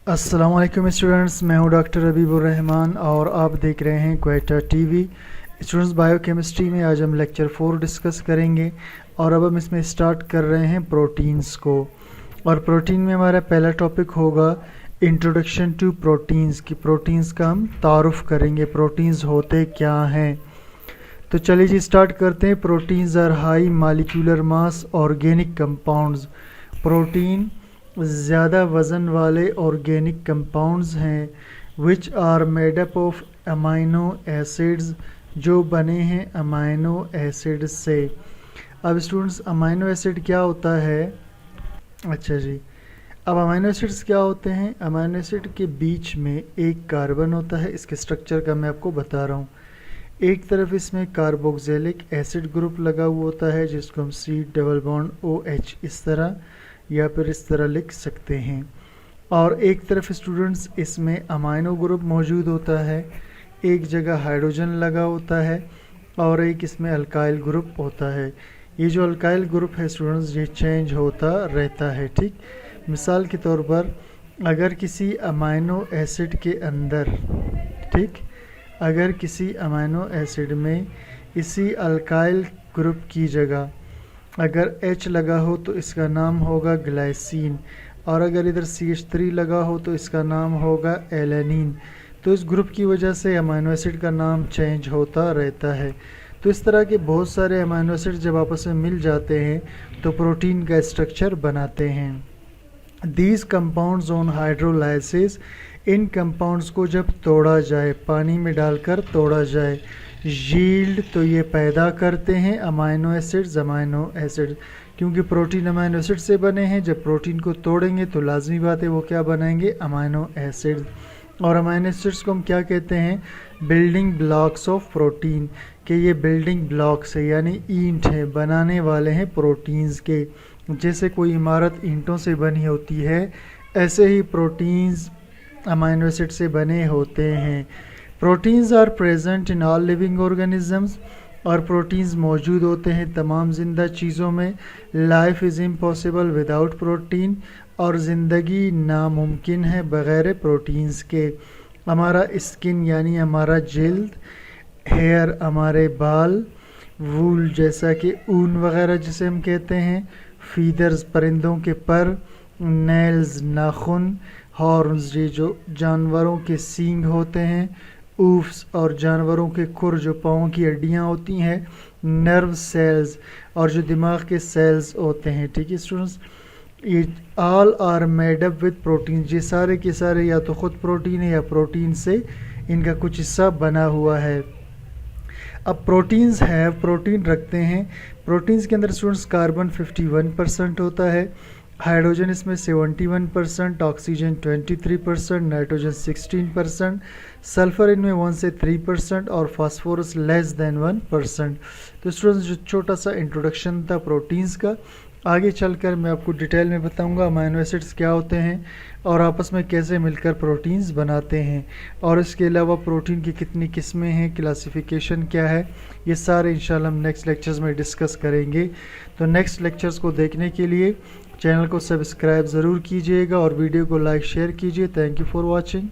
अस्सलाम वालेकुम स्टूडेंट्स, मैं हूं डॉक्टर हबीबुर रहमान और आप देख रहे हैं क्वेटा टीवी। स्टूडेंट्स, बायोकेमिस्ट्री में आज हम लेक्चर 4 डिस्कस करेंगे और अब हम इसमें स्टार्ट कर रहे हैं प्रोटीन्स को। और प्रोटीन में हमारा पहला टॉपिक होगा इंट्रोडक्शन टू प्रोटीन्स की प्रोटीन्स का हम तारुफ करेंगे, प्रोटीन्स होते क्या हैं। तो चलिए जी स्टार्ट करते हैं। Proteins are high molecular mass organic compounds. Protein ज़्यादा वज़न वाले ऑर्गेनिक कंपाउंड्स हैं which are made up of amino acids, जो बने हैं अमाइनो एसिड से। अब स्टूडेंट्स, अमाइनो एसिड क्या होता है? अच्छा जी, अब अमाइनो एसिड्स क्या होते हैं? अमाइनो एसिड के बीच में एक कार्बन होता है। इसके स्ट्रक्चर का मैं आपको बता रहा हूँ। एक तरफ इसमें कार्बोक्सिलिक एसिड ग्रुप लगा हुआ होता है जिसको हम C डबल बॉन्ड OH इस तरह या फिर इस तरह लिख सकते हैं। और एक तरफ स्टूडेंट्स इसमें अमाइनो ग्रुप मौजूद होता है, एक जगह हाइड्रोजन लगा होता है और एक इसमें अल्काइल ग्रुप होता है। ये जो अल्काइल ग्रुप है स्टूडेंट्स, ये चेंज होता रहता है। ठीक, मिसाल के तौर पर अगर किसी अमाइनो एसिड के अंदर, ठीक, अगर किसी अमाइनो एसिड में इसी अल्काइल ग्रुप की जगह अगर H लगा हो तो इसका नाम होगा ग्लाइसिन, और अगर इधर CH3 लगा हो तो इसका नाम होगा एलेनिन। तो इस ग्रुप की वजह से अमाइनो एसिड का नाम चेंज होता रहता है। तो इस तरह के बहुत सारे अमाइनो एसिड जब आपस में मिल जाते हैं तो प्रोटीन का स्ट्रक्चर बनाते हैं। These compounds on hydrolysis, in compounds को जब तोड़ा जाए, पानी में डालकर तोड़ा जाए, यील्ड, तो ये पैदा करते हैं अमाइनो एसिड, क्योंकि प्रोटीन अमाइनो एसिड से बने हैं। जब प्रोटीन को तोड़ेंगे तो लाजमी बात है वो क्या बनाएंगे? Amino acid. और अमाइनो एसिड्स को हम क्या कहते हैं? बिल्डिंग ब्लॉक्स ऑफ प्रोटीन, कि ये बिल्डिंग ब्लॉक्स है यानी ईंट है, बनाने वाले हैं प्रोटीन्स के। जैसे कोई इमारत ईंटों से बनी होती है, ऐसे ही प्रोटीन्स अमाइनो एसिड से बने होते हैं। Proteins are present in all living organisms, और प्रोटीन्स मौजूद होते हैं तमाम ज़िंदा चीज़ों में। Life is impossible without protein, और ज़िंदगी नामुमकिन है बग़ैर प्रोटीन्स के। हमारा स्किन यानी हमारा जिल्द, हेयर हमारे बाल, वूल जैसा कि ऊन वगैरह जिसे हम कहते हैं, फीदर्स परिंदों के पर, नेल्स नाखून, हॉर्न्स ये जो जानवरों के सींग होते हैं, ऊफ्स और जानवरों के खुर जो पाँव की हड्डियाँ होती हैं, नर्व सेल्स और जो दिमाग के सेल्स होते हैं। ठीक है स्टूडेंट्स, ये all are made up with protein, ये सारे के सारे या तो ख़ुद प्रोटीन है या प्रोटीन से इनका कुछ हिस्सा बना हुआ है। अब प्रोटीन्स है, प्रोटीन रखते हैं। प्रोटीन्स के अंदर स्टूडेंट्स कार्बन 51% होता है, हाइड्रोजन इसमें 71%, ऑक्सीजन 23%, नाइट्रोजन 16%, सल्फ़र इनमें 1 से 3% और फास्फोरस लेस देन 1%। तो स्टूडेंट्स, जो छोटा सा इंट्रोडक्शन था प्रोटीन्स का, आगे चलकर मैं आपको डिटेल में बताऊंगा अमाइनो एसिड्स क्या होते हैं और आपस में कैसे मिलकर प्रोटीन्स बनाते हैं, और इसके अलावा प्रोटीन की कितनी किस्में हैं, क्लासिफिकेशन क्या है, ये सारे इंशाल्लाह हम नेक्स्ट लेक्चर्स में डिस्कस करेंगे। तो नेक्स्ट लेक्चर्स को देखने के लिए चैनल को सब्सक्राइब ज़रूर कीजिएगा और वीडियो को लाइक शेयर कीजिए। Thank you for watching.